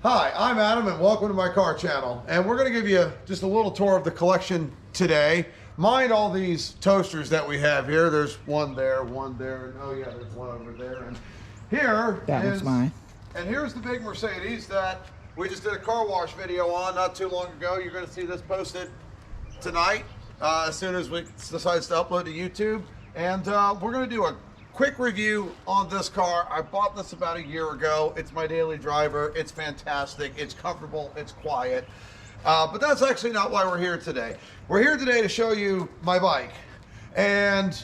Hi, I'm Adam and welcome to my car channel. And we're going to give you just a little tour of the collection today. Mind all these toasters that we have here. There's one there, and oh yeah, there's one over there. And here that was mine. And here's the big Mercedes that we just did a car wash video on not too long ago. You're going to see this posted tonight as soon as we decide to upload to YouTube. And we're going to do a quick review on this car. I bought this about a year ago. It's my daily driver. It's fantastic. It's comfortable. It's quiet. But that's actually not why we're here today. We're here today to show you my bike. And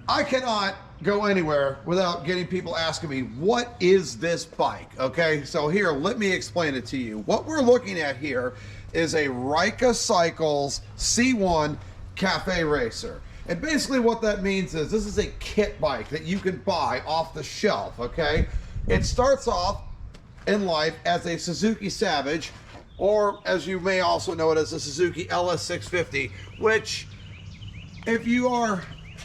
I cannot go anywhere without getting people asking me, what is this bike? Okay, so here, let me explain it to you. What we're looking at here is a Rika Cycles C1 Cafe Racer. And basically what that means is this is a kit bike that you can buy off the shelf, okay? It starts off in life as a Suzuki Savage, or as you may also know it as a Suzuki LS650, which if you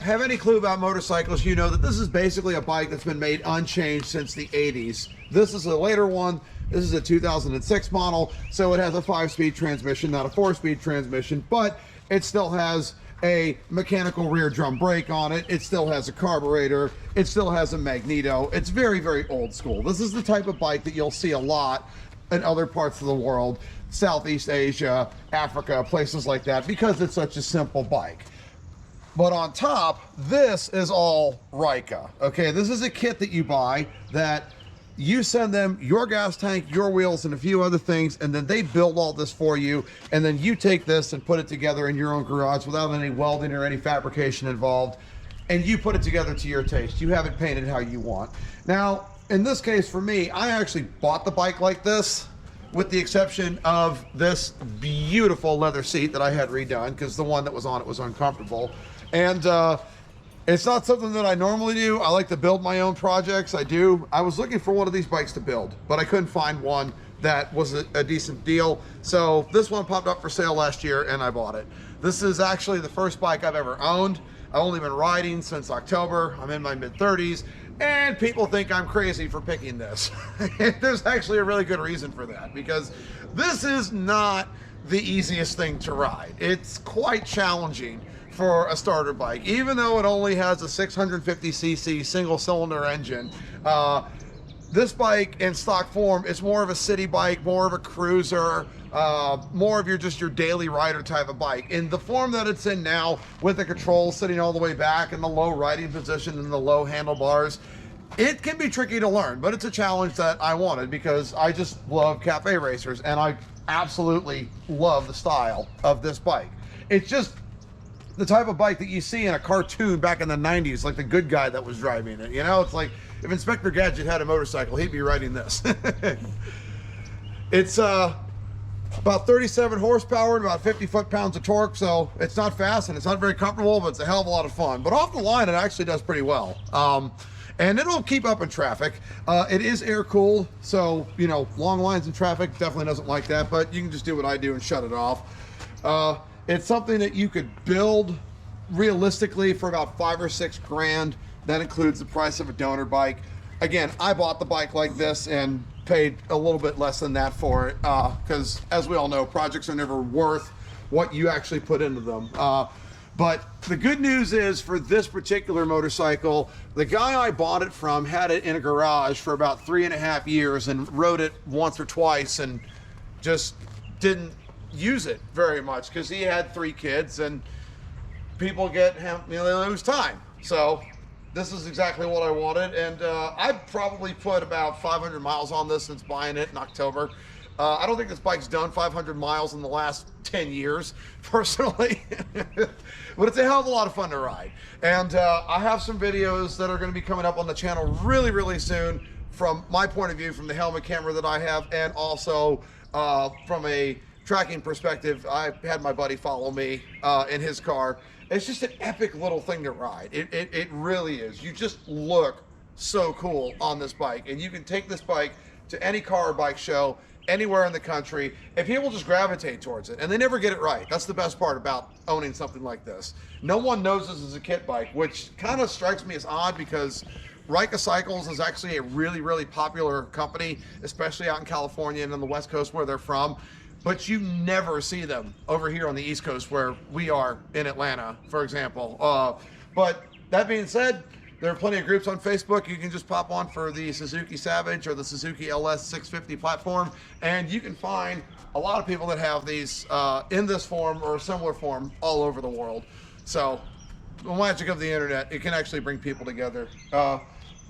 have any clue about motorcycles, you know that this is basically a bike that's been made unchanged since the 80s. This is a later one. This is a 2006 model, so it has a 5-speed transmission, not a 4-speed transmission, but it still has a mechanical rear drum brake on it. It still has a carburetor. It still has a magneto. It's very, very old school. This is the type of bike that you'll see a lot in other parts of the world, Southeast Asia, Africa, places like that, because it's such a simple bike. But on top, this is all Rika. Okay, this is a kit that you buy that you send them your gas tank, your wheels, and a few other things, and then they build all this for you, and then you take this and put it together in your own garage without any welding or any fabrication involved, and you put it together to your taste. You have it painted how you want. Now, in this case for me, I actually bought the bike like this, with the exception of this beautiful leather seat that I had redone, because the one that was on it was uncomfortable. And it's not something that I normally do. I like to build my own projects. I do. I was looking for one of these bikes to build, but I couldn't find one that was a decent deal. So this one popped up for sale last year and I bought it. This is actually the first bike I've ever owned. I've only been riding since October. I'm in my mid-30s and people think I'm crazy for picking this. There's actually a really good reason for that, because this is not the easiest thing to ride. It's quite challenging for a starter bike, even though it only has a 650cc single cylinder engine. This bike in stock form is more of a city bike, more of a cruiser, more of your daily rider type of bike. In the form that it's in now, with the controls sitting all the way back and the low riding position and the low handlebars, it can be tricky to learn, but it's a challenge that I wanted because I just love cafe racers and I absolutely love the style of this bike. It's just the type of bike that you see in a cartoon back in the 90s, like the good guy that was driving it. You know, it's like if Inspector Gadget had a motorcycle, he'd be riding this. It's about 37 horsepower and about 50 foot-pounds of torque, so it's not fast and it's not very comfortable, but it's a hell of a lot of fun. But off the line, it actually does pretty well. And it'll keep up in traffic. It is air-cooled, so, you know, long lines in traffic definitely doesn't like that, but you can just do what I do and shut it off. It's something that you could build realistically for about $5 or $6 grand. That includes the price of a donor bike. Again, I bought the bike like this and paid a little bit less than that for it, because as we all know, projects are never worth what you actually put into them. But the good news is for this particular motorcycle, the guy I bought it from had it in a garage for about 3.5 years and rode it once or twice and just didn't use it very much because he had 3 kids and people get him, you know, they lose time. So this is exactly what I wanted, and I've probably put about 500 miles on this since buying it in October. I don't think this bike's done 500 miles in the last 10 years, personally, but it's a hell of a lot of fun to ride. And I have some videos that are going to be coming up on the channel really, really soon from my point of view, from the helmet camera that I have, and also from a tracking perspective. I had my buddy follow me in his car. It's just an epic little thing to ride. It really is. You just look so cool on this bike, and you can take this bike to any car or bike show anywhere in the country, and people just gravitate towards it, and they never get it right. That's the best part about owning something like this. No one knows this is a kit bike, which kind of strikes me as odd because Rika Cycles is actually a really, really popular company, especially out in California and on the West Coast where they're from. But you never see them over here on the East Coast where we are in Atlanta, for example. But that being said, there are plenty of groups on Facebook. You can just pop on for the Suzuki Savage or the Suzuki LS 650 platform, and you can find a lot of people that have these in this form or a similar form all over the world. So the magic of the internet, it can actually bring people together.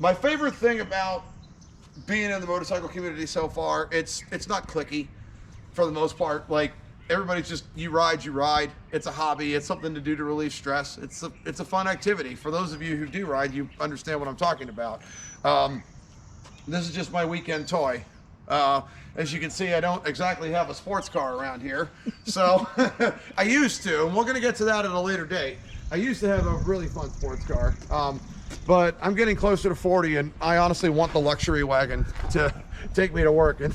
My favorite thing about being in the motorcycle community so far, it's not cliquey for the most part. Like, everybody's just, you ride. It's a hobby. It's something to do to relieve stress. It's a fun activity. For those of you who do ride, you understand what I'm talking about. This is just my weekend toy. As you can see, I don't exactly have a sports car around here. So I used to, and we're going to get to that at a later date. I used to have a really fun sports car, but I'm getting closer to 40, and I honestly want the luxury wagon to take me to work. And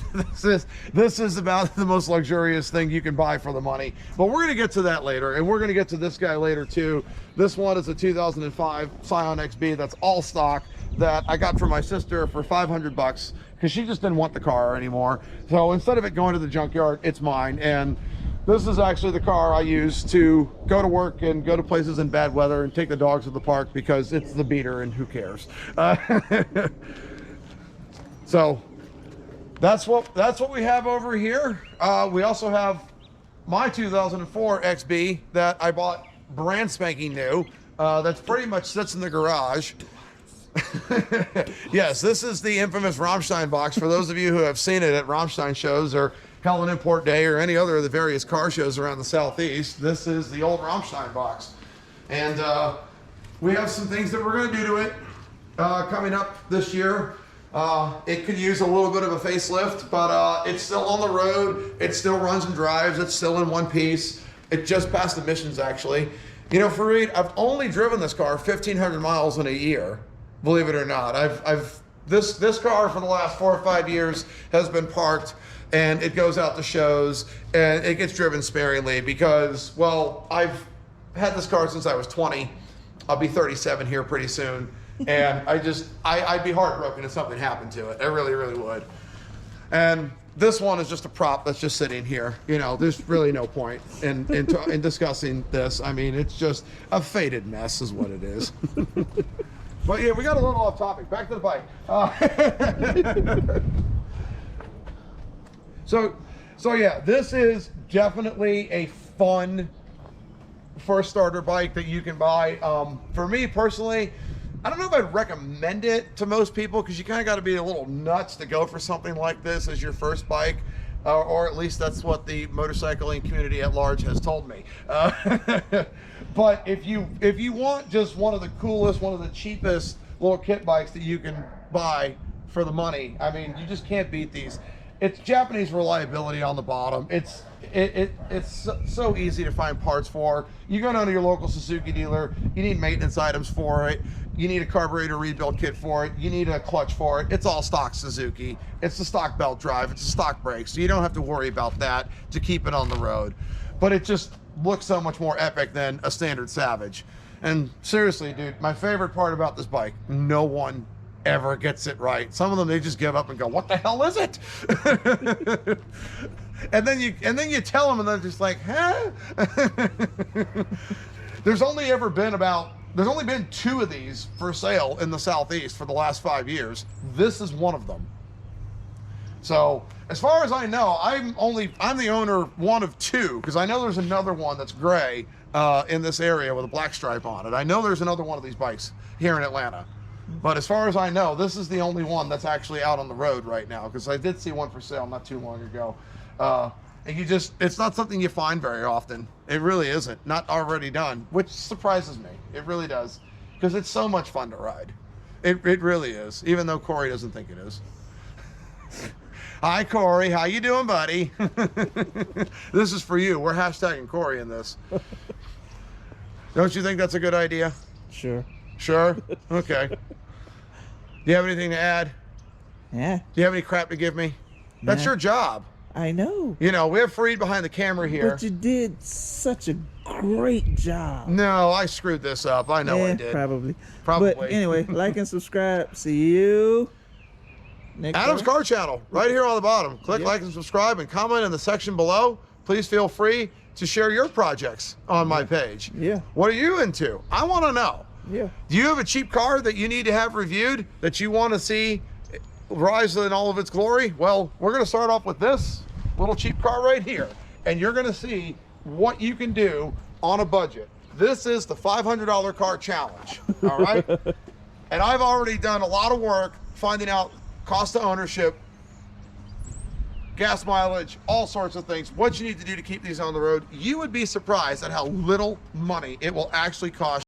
this is about the most luxurious thing you can buy for the money. But we're going to get to that later, and we're going to get to this guy later too. This one is a 2005 Scion XB that's all stock that I got from my sister for 500 bucks because she just didn't want the car anymore. So instead of it going to the junkyard, it's mine. And this is actually the car I use to go to work and go to places in bad weather and take the dogs to the park because it's the beater and who cares. So that's what we have over here. We also have my 2004 XB that I bought brand spanking new. That's pretty much sits in the garage. Yes, this is the infamous Rammstein box. For those of you who have seen it at Rammstein shows or Helen Import Day or any other of the various car shows around the Southeast, this is the old Rammstein box. And we have some things that we're going to do to it coming up this year. It could use a little bit of a facelift, but it's still on the road. It still runs and drives. It's still in one piece. It just passed emissions, actually. You know, Fareed, I've only driven this car 1,500 miles in a year, believe it or not. This car for the last 4 or 5 years has been parked, and it goes out to shows, and it gets driven sparingly because, well, I've had this car since I was 20. I'll be 37 here pretty soon. And I'd be heartbroken if something happened to it. I really, really would. And this one is just a prop that's just sitting here. You know, there's really no point in discussing this. I mean, it's just a faded mess is what it is. But yeah, we got a little off topic. Back to the bike. So yeah, this is definitely a fun first starter bike that you can buy. For me personally, I don't know if I'd recommend it to most people because you kind of got to be a little nuts to go for something like this as your first bike, or at least that's what the motorcycling community at large has told me. But if you want just one of the coolest, one of the cheapest little kit bikes that you can buy for the money, I mean, you just can't beat these. It's Japanese reliability on the bottom. It's so easy to find parts for. You go down to your local Suzuki dealer, you need maintenance items for it, you need a carburetor rebuild kit for it, you need a clutch for it. It's all stock Suzuki. It's the stock belt drive, it's the stock brakes, so you don't have to worry about that to keep it on the road. But it just looks so much more epic than a standard Savage. And seriously, dude, my favorite part about this bike, no one ever gets it right. Some of them, they just give up and go, what the hell is it? And then you tell them, and they're just like, huh? There's only been 2 of these for sale in the Southeast for the last 5 years. This is one of them. So as far as I know, I'm the owner one of 2, because I know there's another one that's gray in this area with a black stripe on it. I know there's another one of these bikes here in Atlanta. But as far as I know, this is the only one that's actually out on the road right now, because I did see one for sale not too long ago. And it's not something you find very often. It really isn't. Not already done, which surprises me. It really does, because it's so much fun to ride. It really is, even though Corey doesn't think it is. Hi, Corey. How you doing, buddy? This is for you. We're hashtagging Corey in this. Don't you think that's a good idea? Sure. Sure? Okay. Do you have anything to add? Yeah. Do you have any crap to give me? That's your job. I know. You know, we have Fareed behind the camera here. But you did such a great job. No, I screwed this up. I know I did. Probably. Probably. But anyway, like and subscribe. See you next Adam's time. Car Channel, right here on the bottom. Click Yep. like and subscribe and comment in the section below. Please feel free to share your projects on my page. Yeah. What are you into? I want to know. Yeah. Do you have a cheap car that you need to have reviewed that you want to see rise in all of its glory? Well, we're going to start off with this little cheap car right here, and you're going to see what you can do on a budget. This is the $500 car challenge, all right? And I've already done a lot of work finding out cost of ownership, gas mileage, all sorts of things, what you need to do to keep these on the road. You would be surprised at how little money it will actually cost